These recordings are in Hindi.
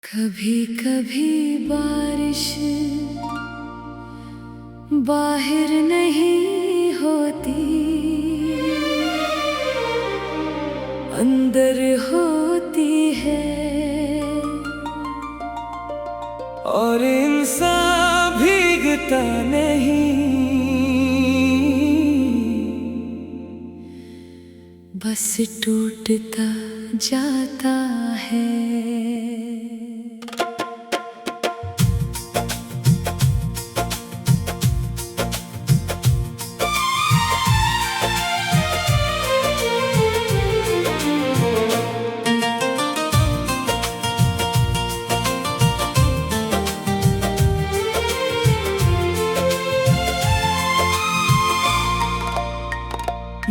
कभी कभी बारिश बाहर नहीं होती, अंदर होती है। और इंसान भीगता नहीं, बस टूटता जाता है।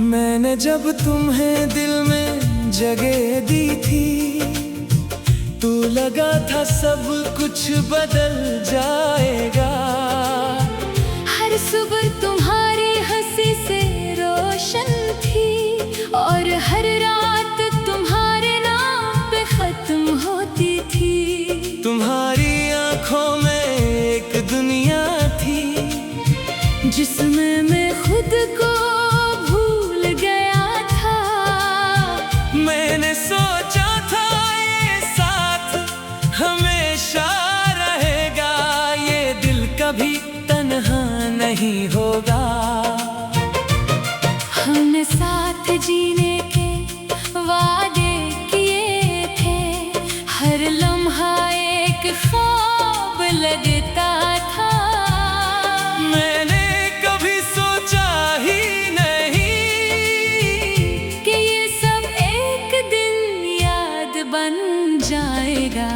मैंने जब तुम्हें दिल में जगह दी थी, तो लगा था सब कुछ बदल जाएगा। हर सुबह तुम्हारी हंसी से रोशन थी, और हर रात तुम्हारे नाम पे खत्म होती थी। तुम्हारी आंखों में एक दुनिया थी, जिसमें मैं खुद को मैंने सोचा था ये साथ हमेशा रहेगा, ये दिल कभी तन्हा नहीं होगा। हमने साथ जीने के वादे किए थे, हर लम्हा एक ख्वाब लगता था। मैंने कभी सोचा ही बन जाएगा।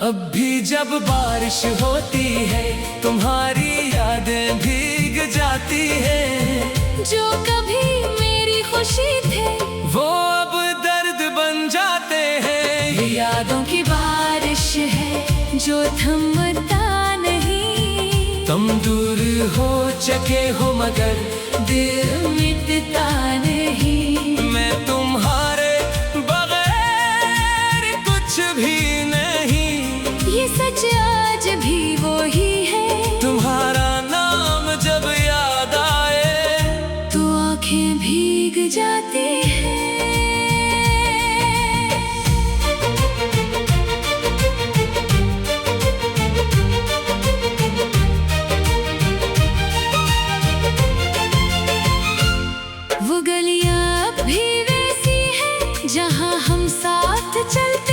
अब भी जब बारिश होती है, तुम्हारी यादें भीग जाती है। जो कभी मेरी खुशी थे, वो अब दर्द बन जाते हैं। ये यादों की बारिश है जो थमता नहीं। तुम दूर हो चुके हो मगर दिल मिटता नहीं। मैं तुम्हारे भी नहीं, ये सच आज भी वो ही है। तुम्हारा नाम जब याद आए, तो आंखें भीग जाती हैं। वो गलियां अब भी वैसी हैं जहां हम साथ चलते।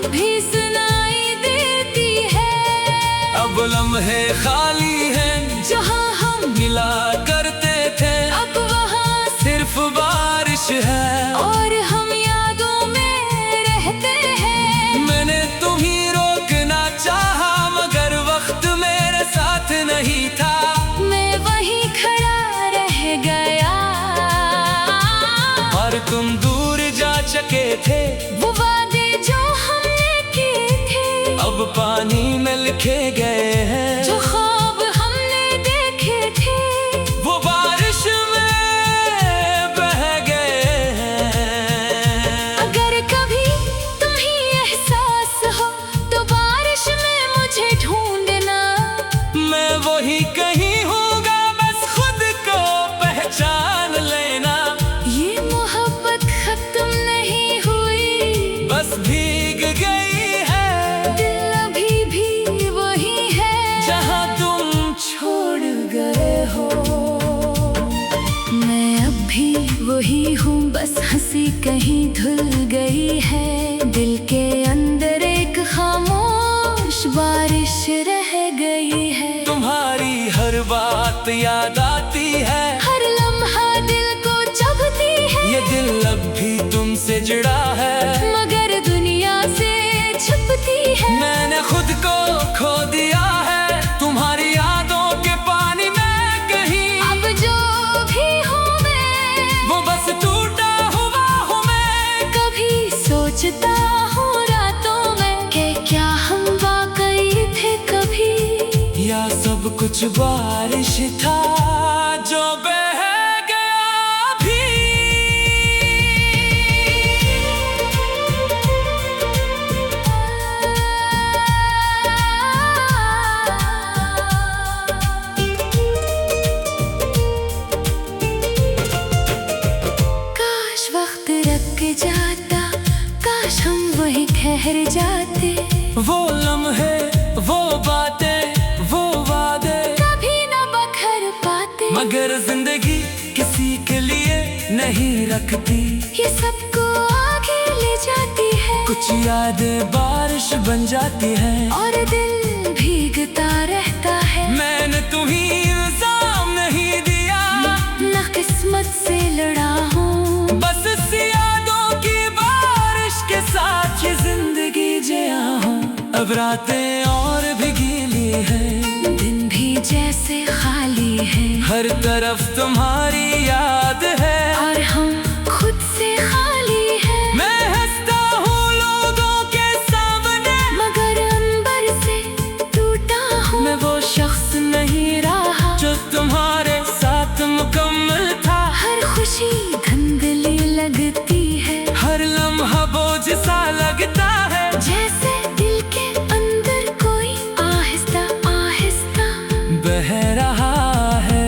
भी सुनाई देती है। अब लम्हे खाली हैं जहाँ हम मिला करते थे, अब वहाँ सिर्फ बारिश है और हम यादों में रहते हैं। मैंने तुम्हें रोकना चाहा, मगर वक्त मेरे साथ नहीं था। मैं वहीं खड़ा रह गया और तुम दूर जा चुके थे। वो वादे जो अब पानी में लिखे गए हैं, जो ख्वाब हमने देखे थे, वो बारिश में बह गए हैं। अगर कभी तुम्हें एहसास हो तो बारिश में मुझे ढूंढना। मैं वही कहीं हूँगा, बस खुद को पहचान लेना। ये मोहब्बत खत्म नहीं हुई, बस भीग गई। वही हूँ, बस हंसी कहीं धुल गई है। दिल के अंदर एक खामोश बारिश रह गई है। तुम्हारी हर बात याद आती है, हर लम्हा दिल को चुभती है। ये दिल अब भी तुमसे जुड़ा है, मगर दुनिया से छुपती है। मैंने खुद को खो दिया है तुम्हारी यादों के पानी में कहीं। अब जो भी हूँ मैं, वो बस टूटा हुआ हूँ मैं। कभी सोचता हूँ रातों में कि क्या हम वाकई थे कभी, या सब कुछ बारिश था जो बह गया भी। रुक जाता, काश हम वहीं ठहर जाते। वो लम्हे, वो बातें, वो वादे कभी न बखर पाते, मगर जिंदगी किसी के लिए नहीं रखती। ये सबको आगे ले जाती है। कुछ यादें बारिश बन जाती है और दिल भीगता रहता है। मैंने तुम्हें इल्जाम नहीं दिया, न किस्मत से लड़ा हूँ, बस इस यादों की बारिश के साथ ये जिंदगी जिया हूँ। अब रातें और भी गीली है, दिन भी जैसे खाली है। हर तरफ तुम्हारी याद है और हम खुद से खाली है। मैं हंसता हूँ लोगों के सामने, मगर अंबर से टूटा हूँ। मैं वो शख्स नहीं रहा जो तुम्हारे साथ मुकम्मल था। हर खुशी धुंधली लगती है, हर लम्हा बोझ सा लगता है, जैसे दिल के अंदर कोई आहिस्ता आहिस्ता बह रहा है।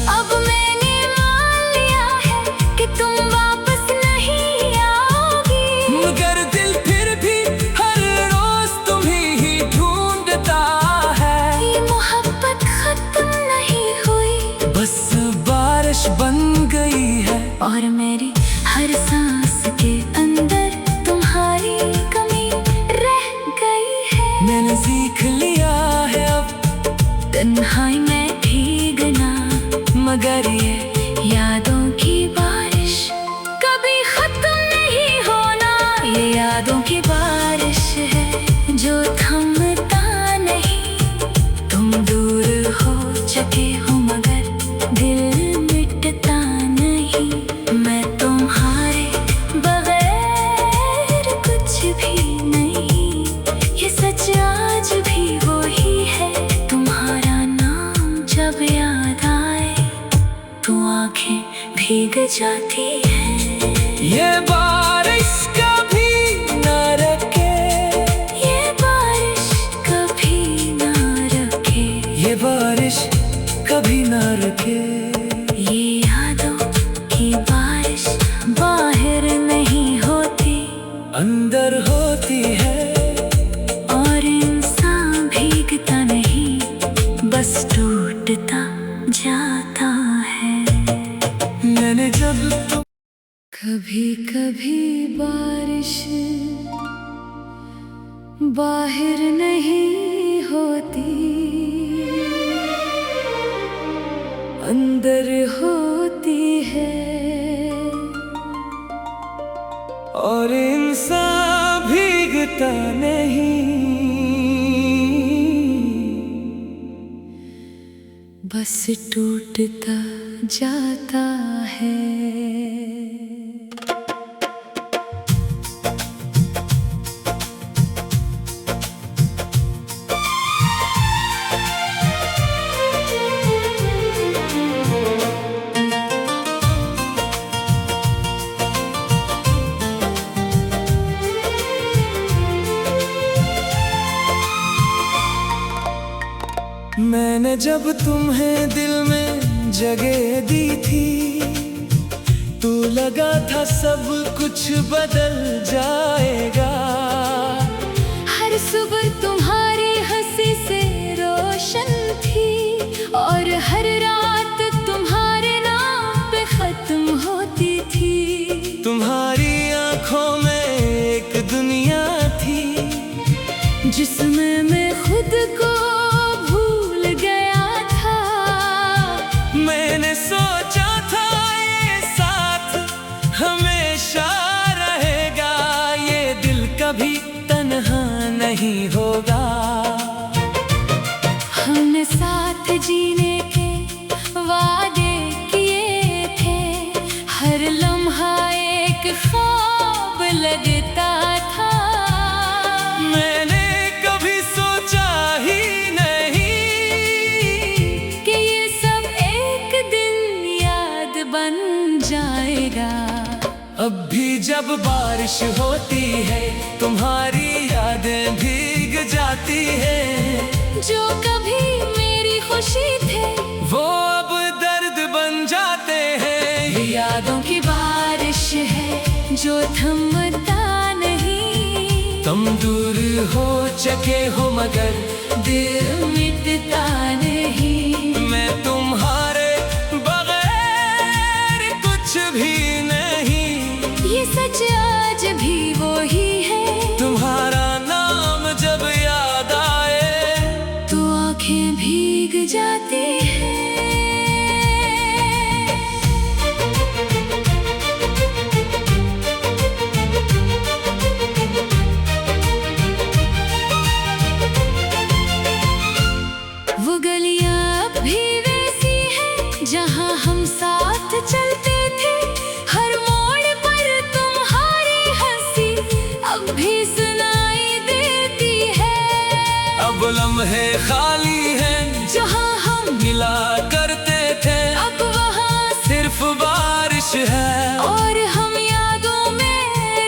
अब मैंने मान लिया है कि तुम वापस नहीं आओगी, मगर दिल फिर भी हर रोज तुम्हें ही ढूंढता है। ये मोहब्बत खत्म नहीं हुई, बस बारिश बन गई है और मेरी हर सांस के अंदर तुम्हारी कमी रह गई है। मैंने सीख लिया है अब तन्हाई में भीगना, मगर ये यादों की बारिश कभी खत्म नहीं होना। ये यादों की बारिश है जो थमता नहीं। तुम दूर हो चुके हो मगर दिल मिटता नहीं। मैं तुम्हारे बगैर कुछ भी नहीं, ये सच आज भी वही है। तुम्हारा नाम जब याद आए तो आंखें भीग जाती हैं। ये बारिश कभी न रुके, ये बारिश कभी ना रुके, ये बारिश कभी न रुके। ये यादों की बारिश बाहर नहीं होती, अंदर होती है, और इंसान भीगता नहीं, बस टूटता जाता है। मैंने जब तुम कभी कभी बारिश बाहर नहीं होती, अंदर होती है, और इंसान भीगता नहीं, बस टूटता जाता है। मैंने जब तुम्हें दिल में जगह दी थी, तो लगा था सब कुछ बदल जाएगा। हर सुबह तुम्हारी हंसी से रोशन थी, और हर रात तुम्हारे नाम पे खत्म होती थी। तुम्हारी आंखों में एक दुनिया थी, जिसमें मैं खुद को भूल गया था। मैंने सोचा था ये साथ हमेशा रहेगा, ये दिल कभी तन्हा नहीं होगा। हमने साथ जीने के वादे किए थे, हर लम्हा एक ख्वाब लगता था। मैंने कभी सोचा ही नहीं कि ये सब एक दिन याद बन जाएगा। अब भी जब बारिश होती है, तुम्हारी यादें भीग जाती है। जो कभी मेरी खुशी थे, वो अब दर्द बन जाते हैं। यादों की बारिश है जो थमता नहीं। तुम दूर हो चके हो मगर दिल मिटता नहीं। मैं तुम्हारे बगैर कुछ भी नहीं। ये सच आज भी वही है। तुम्हारा नाम जब याद आए तो आंखें भीग जाती हैं। वो गलियां अब भी वैसी हैं जहां हम साथ चलते थे। हर मोड़ पर तुम्हारी हंसी अब भी सुनाई देती है। अब लम्हे खाली हैं जहां हम मिला करते थे। अब वहां सिर्फ बारिश है और हम यादों में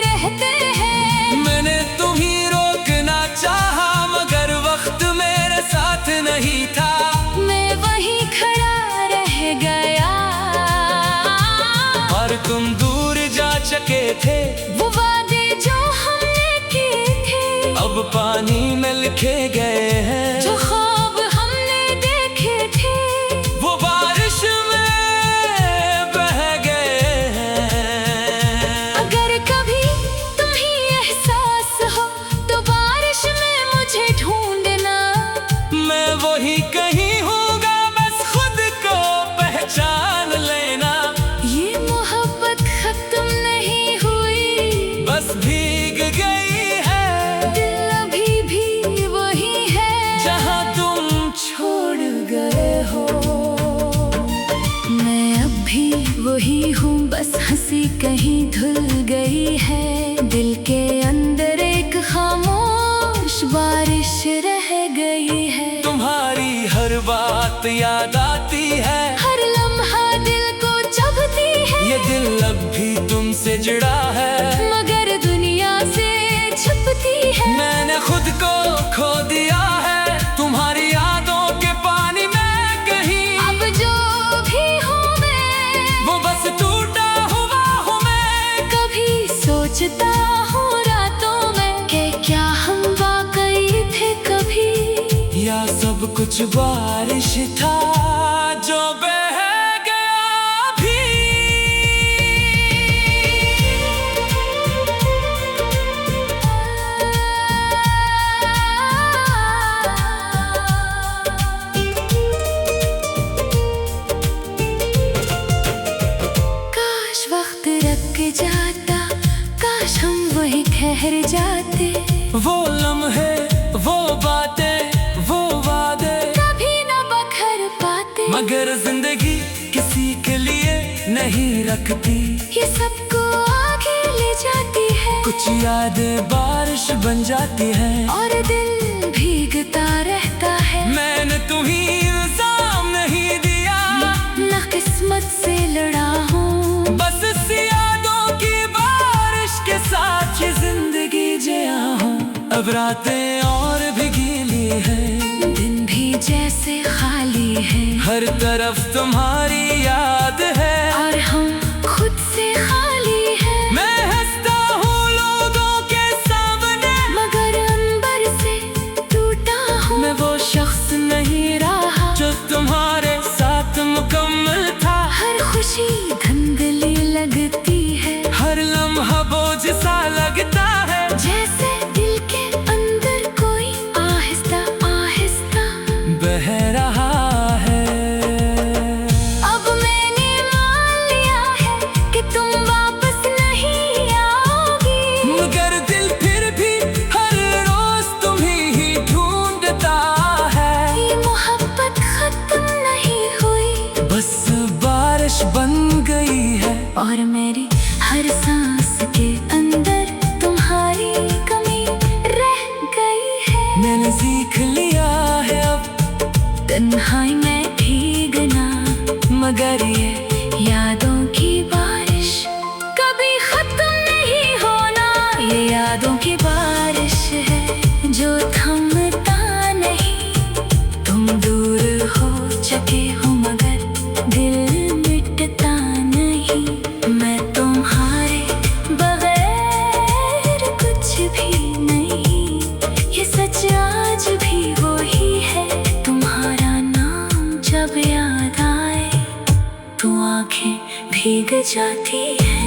रहते हैं। मैंने तुम्हें रोकना चाहा मगर वक्त मेरे साथ नहीं था। मैं वहीं खड़ा रह गया और तुम दूर जा चके थे। वो वादे जो हमने किए थे अब पानी में लिखे गए हैं। जो ख्वाब हमने देखे थे वो बारिश में बह गए हैं। अगर कभी तुम्हें एहसास हो तो बारिश में मुझे ढूंढना। मैं वही कहीं हूँगा बस खुद को पहचान लेना। ये मोहब्बत खत्म नहीं हुई बस भीग गई है दिल अभी भी वही है जहाँ तुम छोड़ गए हो। मैं अब भी वही हूँ बस हंसी कहीं धुल गई है। दिल के अंदर एक खामोश बारिश रह गई है। तुम्हारी हर बात याद आती है। हर लम्हा दिल को चुभती है। ये दिल अब भी तुमसे जुड़ा है मगर दुनिया से छुपती है। मैंने खुद को खो दिया है तुम्हारी यादों के पानी में कहीं। अब जो भी हूँ मैं वो बस टूटा हुआ हूँ मैं। कभी सोचता हूँ रातों में कि क्या हम वाकई थे कभी। या सब कुछ बारिश था जो बह गया भी। काश वक्त रुक जाता, काश हम वही ठहर जाते। वो लम्हे वो बातें वो वादे कभी न बखर पाते मगर जिंदगी किसी के लिए नहीं रखती। ये सबको आगे ले जाती है कुछ यादें बारिश बन जाती है और दिल भीगता रहता है। मैंने तुम्हें इल्जाम नहीं दिया न किस्मत से लड़ा हूँ बस इस यादों की बारिश के साथ ये जिंदगी जिया हूँ। अब रातें और भी गीली हैं दिन भी जैसे खाली है। हर तरफ तुम्हारी याद है और हम खुद से खाली है। मैं हंसता हूँ लोगों के सामने मगर अंबर से टूटा हूँ। मैं वो शख्स नहीं रहा जो तुम्हारे साथ मुकम्मल था। हर खुशी धुंधली लगती है हर लम्हा बोझ सा लगता है जैसे दिल के अंदर कोई आहिस्ता आहिस्ता बह रहा है। अब मैंने मान लिया है कि तुम वापस नहीं आओगी। मगर दिल फिर भी हर रोज तुम्हें ही ढूंढता है। ये मोहब्बत खत्म नहीं हुई बस बारिश बन गई है और मेरी हर सांस के अंदर तुम्हारी कमी रह गई है। मैंने सीख लिया है अब तन्हाई में भीगना मगर ये यादों की बारिश कभी खत्म नहीं होना। ये यादों की बारिश है जो थमता नहीं। तुम दूर हो चके हो मगर दिल मिटता नहीं। मैं तुम्हारे जाती है।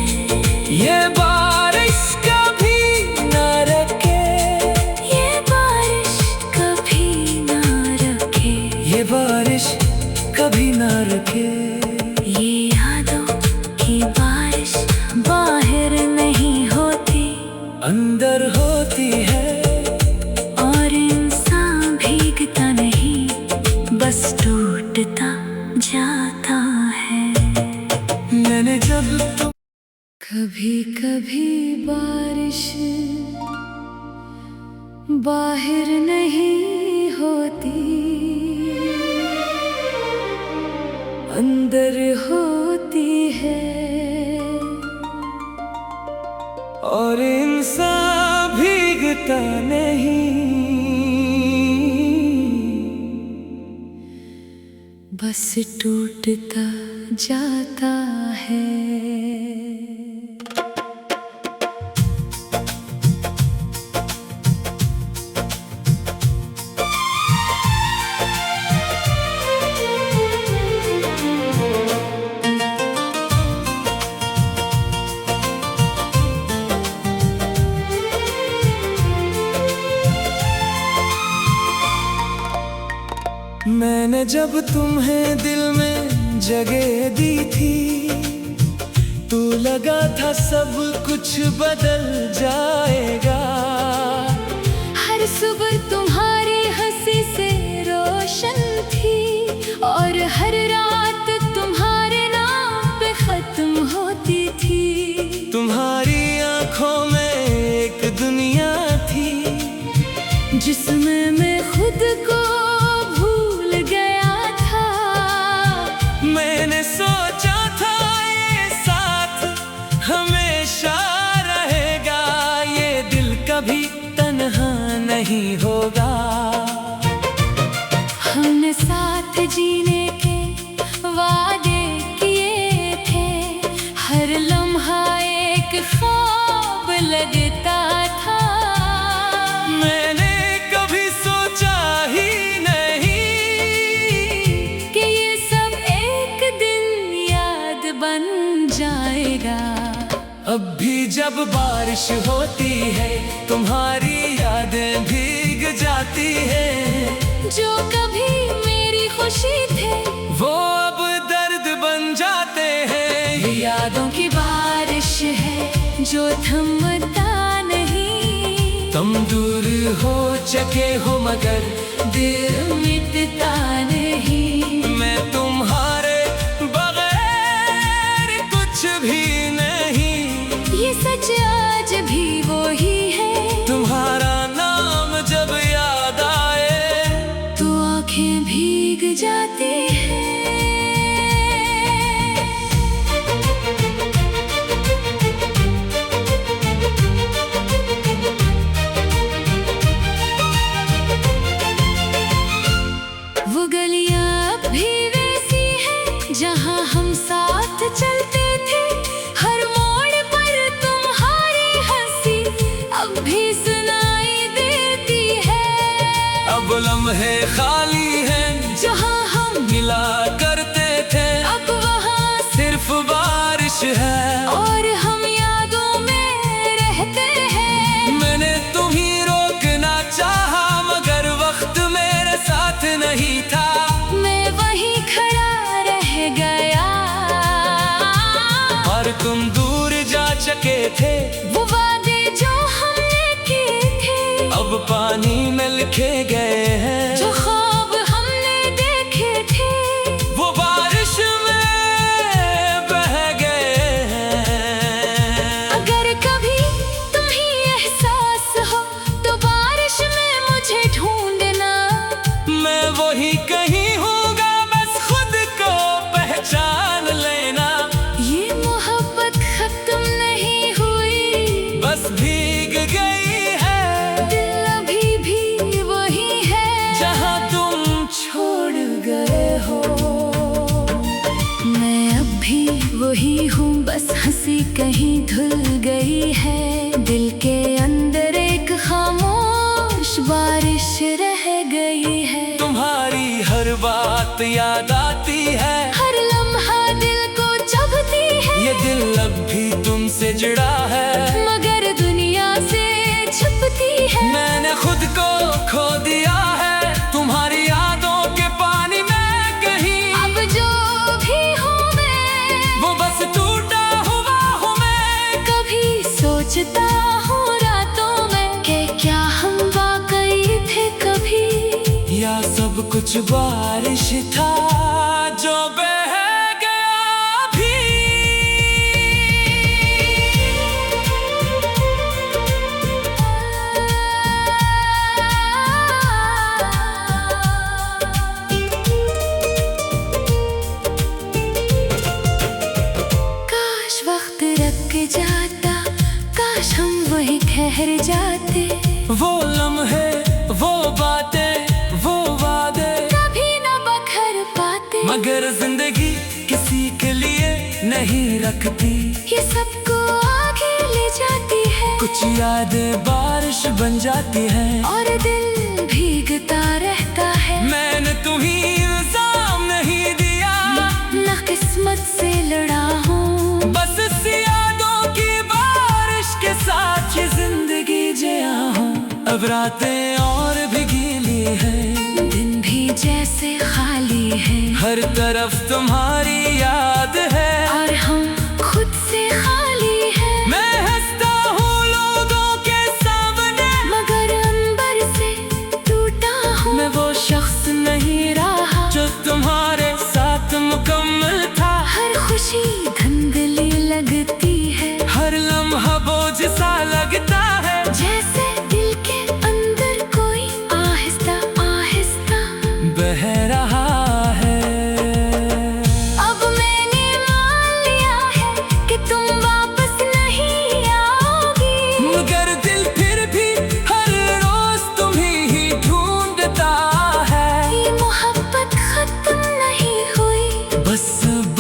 ये बारिश कभी न रुके, ये बारिश कभी ना रुके, ये बारिश कभी न रुके। ये यादों की बारिश बाहर नहीं होती, अंदर होती है। और इंसान भीगता नहीं, बस टूटता जाता है। मैंने जब तुम कभी कभी बारिश बाहर नहीं होती, अंदर होती है। और इंसान भीगता नहीं, बस टूटता जाता है। मैंने जब तुम्हें दिल में जगह दी थी, तो लगा था सब कुछ बदल जाएगा। हर सुबह तुम्हारी हंसी से रोशन थी, और हर रात तुम्हारे नाम पे खत्म होती थी। तुम्हारी आंखों में एक दुनिया थी, जिसमें मैं खुद को भूल गया था। मैंने सोचा था ये साथ हमेशा रहेगा, ये दिल कभी तन्हा नहीं होगा। हमने साथ जीने के वादे किए थे, हर लम्हा एक ख्वाब लगता था। मैंने कभी सोचा ही नहीं कि ये सब एक दिन याद बन जाएगा। अब भी जब बारिश होती है, तुम्हारी यादें भीग जाती है। जो कभी मेरी खुशी थे, वो अब दर्द बन जाते हैं। ये यादों की बारिश है जो थमता नहीं। तुम दूर हो चुके हो मगर दिल मिटता नहीं। मैं तुम्हारे बगैर कुछ भी नहीं। ये सच आज भी वही है। तुम्हारा नाम जब याद आए, तो आंखें भीग जाती हैं। वो गलियां अब भी वैसी है जहां हम साथ चलते थे। हर मोड़ पर तुम्हारी हंसी अब भी सुनाई देती है। अब लम्हे खाली हैं जहां हम मिला करते थे, अब वहां सिर्फ बारिश है और हम यादों में रहते हैं। मैंने तुम्हें रोकना चाहा मगर वक्त मेरे साथ नहीं था। मैं वहीं खड़ा रह गया और तुम दूर जा चुके थे। वो वादे जो हमने किए थे, अब पानी में लिखे गए हैं। जो ख्वाब हमने देखे थे, वो बारिश में बह गए हैं। अगर कभी तुम्हें एहसास हो तो बारिश में मुझे ढूंढना। मैं वही कहीं हूँगा, बस खुद को पहचान लेना। ये मोहब्बत खत्म नहीं हुई, बस भीग गई है। दिल अभी भी वही है जहाँ तुम छोड़ गए हो। मैं अब भी वही हूँ, बस हंसी कहीं धुल गई है। दिल के अंदर एक खामोश बारिश रह गई है। तुम्हारी हर बात याद आती है, हर लम्हा दिल को चुभती है। ये दिल तुमसे जुड़ा है, मगर दुनिया से छुपती है। मैंने खुद को खो दिया है तुम्हारी यादों के पानी में कहीं। अब जो भी हूँ मैं, वो बस टूटा हुआ हूँ मैं। कभी सोचता हूँ रातों में कि क्या हम वाकई थे कभी, या सब कुछ बारिश था जो बह गया भी। काश वक्त रख जाता, काश हम वही ठहर जाते। वो लम्हे, वो बातें, वो वादे कभी न बखर पाते, मगर जिंदगी किसी के लिए नहीं रखती। ये सबको आगे ले जाती है, कुछ यादें बारिश बन जाती हैं, और दिल भीगता रहता है। मैंने तुम्हें इल्जाम नहीं दिया, न किस्मत से लड़ा हूँ, बस इस यादों की बारिश के साथ ये जिंदगी जिया हूँ। अब रातें और भी गीली हैं, दिन भी जैसे खाली है, हर तरफ तुम्हारी याद है, और हम खुद से खाली है। मैं हंसता हूँ लोगों के सामने, मगर अंबर से टूटा हूँ, मैं वो शख्स नहीं रहा जो तुम्हारे साथ मुकम्मल था। हर खुशी धुंधली लगती है, हर लम्हा बोझ सा लगता है, जैसे दिल के अंदर कोई आहिस्ता आहिस्ता बह रहा है। अब मैंने मान लिया है कि तुम वापस नहीं आओगी, मगर दिल फिर भी हर रोज तुम्हीं ही ढूंढता है। ये मोहब्बत खत्म नहीं हुई, बस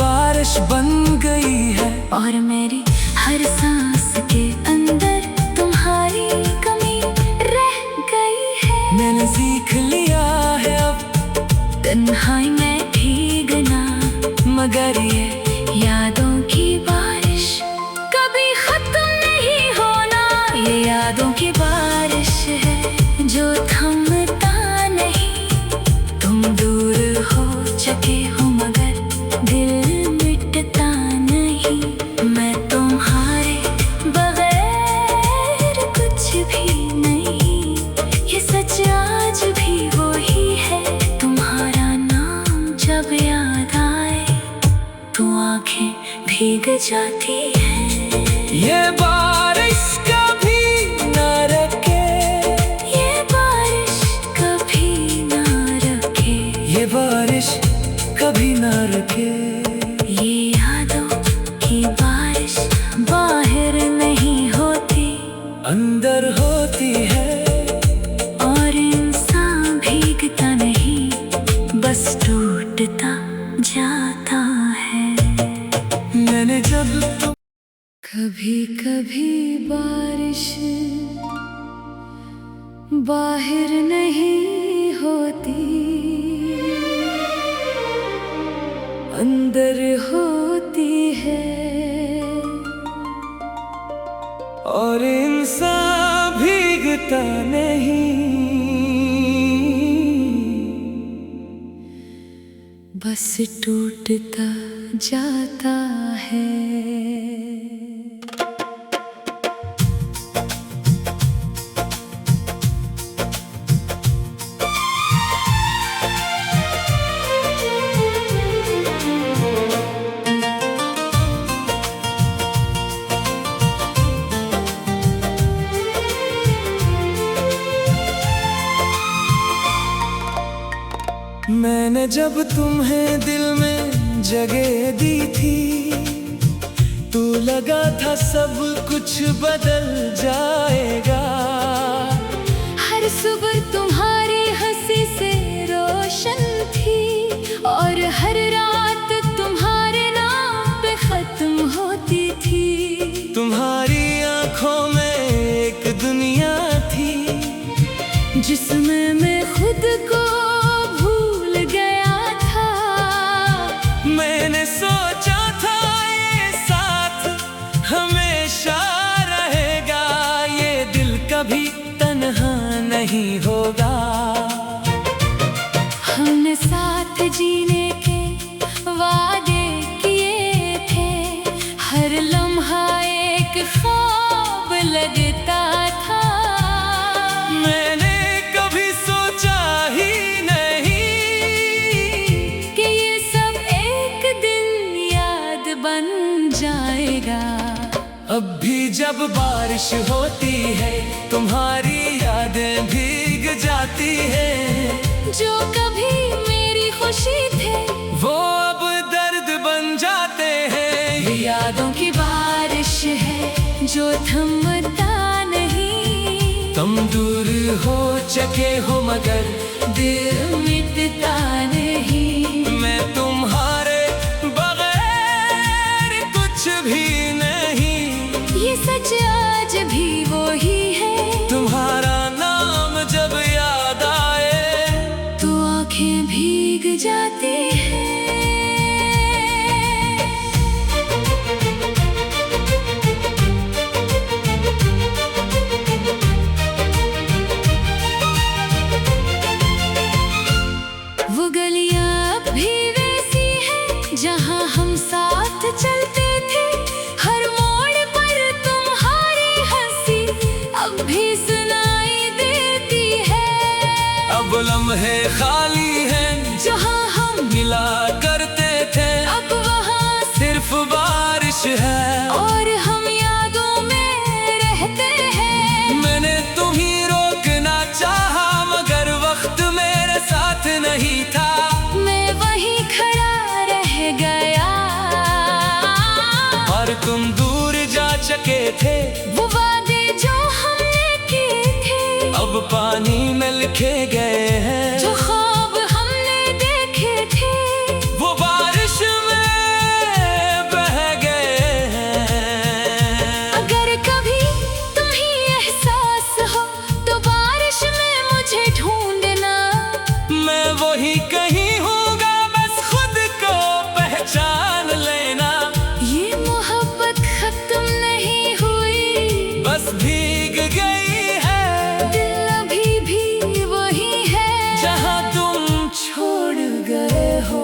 बारिश बन गई है, और मेरी हर सांस के अंदर तुम्हारी कमी रह गई है। मैंने सीख लिया है अब तन्हाई में भीगना, मगर ये यादों की बारिश कभी खत्म नहीं होना। ये यादों की बारिश है जो थमता नहीं, तुम दूर हो चुके हो मगर दिल मिटता नहीं। मैं तुम्हारे बगैर कुछ भी नहीं, ये सच आज भी वही है। तुम्हारा नाम जब याद आए तो आंखें भीग जाती हैं। ये बारिश कभी न रुके, ये बारिश कभी ना रुके, ये बारिश कभी न रुके। ये यादों की बारिश बाहर नहीं होती, अंदर होती है, और इंसान भीगता नहीं, बस टूटता जाता है। मैंने जब तुम कभी कभी बारिश बाहर नहीं होती, अंदर होती है, और इंसान भीगता नहीं, बस टूटता जाता है। मैंने जब तुम्हें दिल में जगह दी थी, तो लगा था सब कुछ बदल जाएगा। हर सुबह तुम्हारी हंसी से रोशन थी, और हर रात तुम्हारे नाम पे खत्म होती थी। तुम्हारी आंखों में एक दुनिया थी, जिसमें मैं खुद को भूल गया था। मैंने सोचा था ये साथ हमें नहीं होगा। हमने साथ जीने के वादे किए थे, हर लम्हा एक ख्वाब लगता था। मैंने कभी सोचा ही नहीं कि ये सब एक दिन याद बन जाएगा। अब भी जब बारिश होती है तुम्हारी यादें भीग जाती है। जो कभी मेरी खुशी थे वो अब दर्द बन जाते हैं। ये यादों की बारिश है जो थमता नहीं। तुम दूर हो चुके हो मगर दिल मिटता नहीं। मैं तुम्हारे बगैर कुछ भी नहीं। ये सच आज भी वही है। तुम्हारा नाम जब याद आए तो आंखें भीग जाती हैं। वो गलियां अब भी वैसी हैं जहां हम साथ चलते थे। हर मोड़ पर तुम्हारी हंसी अब भी सुनाई देती है। अब लम्हे खाली हैं जहां हम मिला करते थे। अब वहां सिर्फ बारिश है और हम यादों में रहते हैं। मैंने तुम्हें रोकना चाहा मगर वक्त मेरे साथ नहीं था। मैं वहीं खड़ा रह गया और तुम दूर जा चुके थे। वो वादे जो हमने किए थे अब पानी में लिखे गए हैं। जो ख्वाब हमने देखे थे वो बारिश में बह गए हैं। अगर कभी तुम्हें एहसास हो तो बारिश में मुझे ढूंढना। मैं वही कहीं हूँगा बस खुद को पहचान लेना। ये मोहब्बत खत्म नहीं हुई बस भीग गई है दिल अभी भी वही है जहाँ तुम छोड़ गए हो।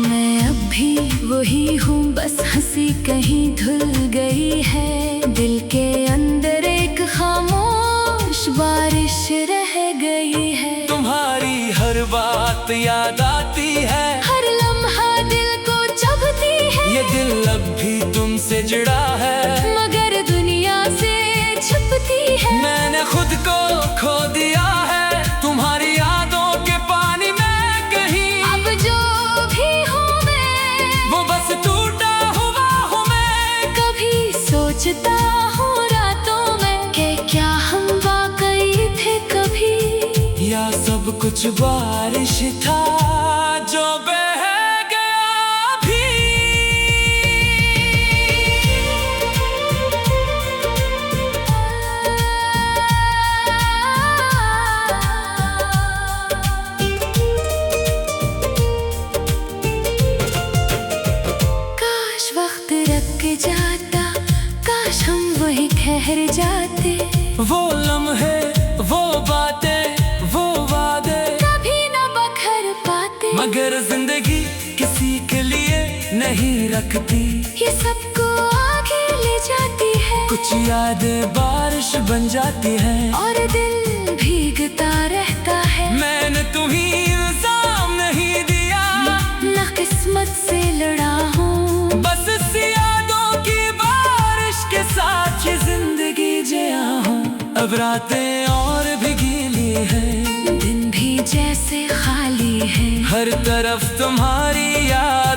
मैं अब भी वही हूँ बस हंसी कहीं धुल गई है। दिल के अंदर एक खामोश बारिश रह गई है। तुम्हारी हर बात याद आती है। हर लम्हा दिल को चुभती है। ये दिल अब भी तुमसे जुड़ा है मगर दुनिया से छुपती है। मैंने खुद को खो दिया है तुम्हारी यादों के पानी में कहीं। अब जो भी हूँ मैं वो बस टूटा हुआ हूँ मैं। कभी सोचता हूँ रातों में कि क्या हम वाकई थे कभी। या सब कुछ बारिश था जो बह गया भी। काश वक्त रख के जाता, काश हम वहीं ठहर जाते। वो लम्हे वो बातें वो वादे कभी न बखर पाते। मगर जिंदगी किसी के लिए नहीं रखती। ये सबको आगे ले जाती है कुछ यादें बारिश बन जाती हैं और दिल भीगता रहता है। मैंने तुम्हें इल्जाम नहीं दिया न किस्मत से लड़ा हूँ बस इस यादों की बारिश के साथ ये जिंदगी जिया हूँ। अब रातें और भी गीली हैं दिन भी जैसे खाली है। हर तरफ तुम्हारी याद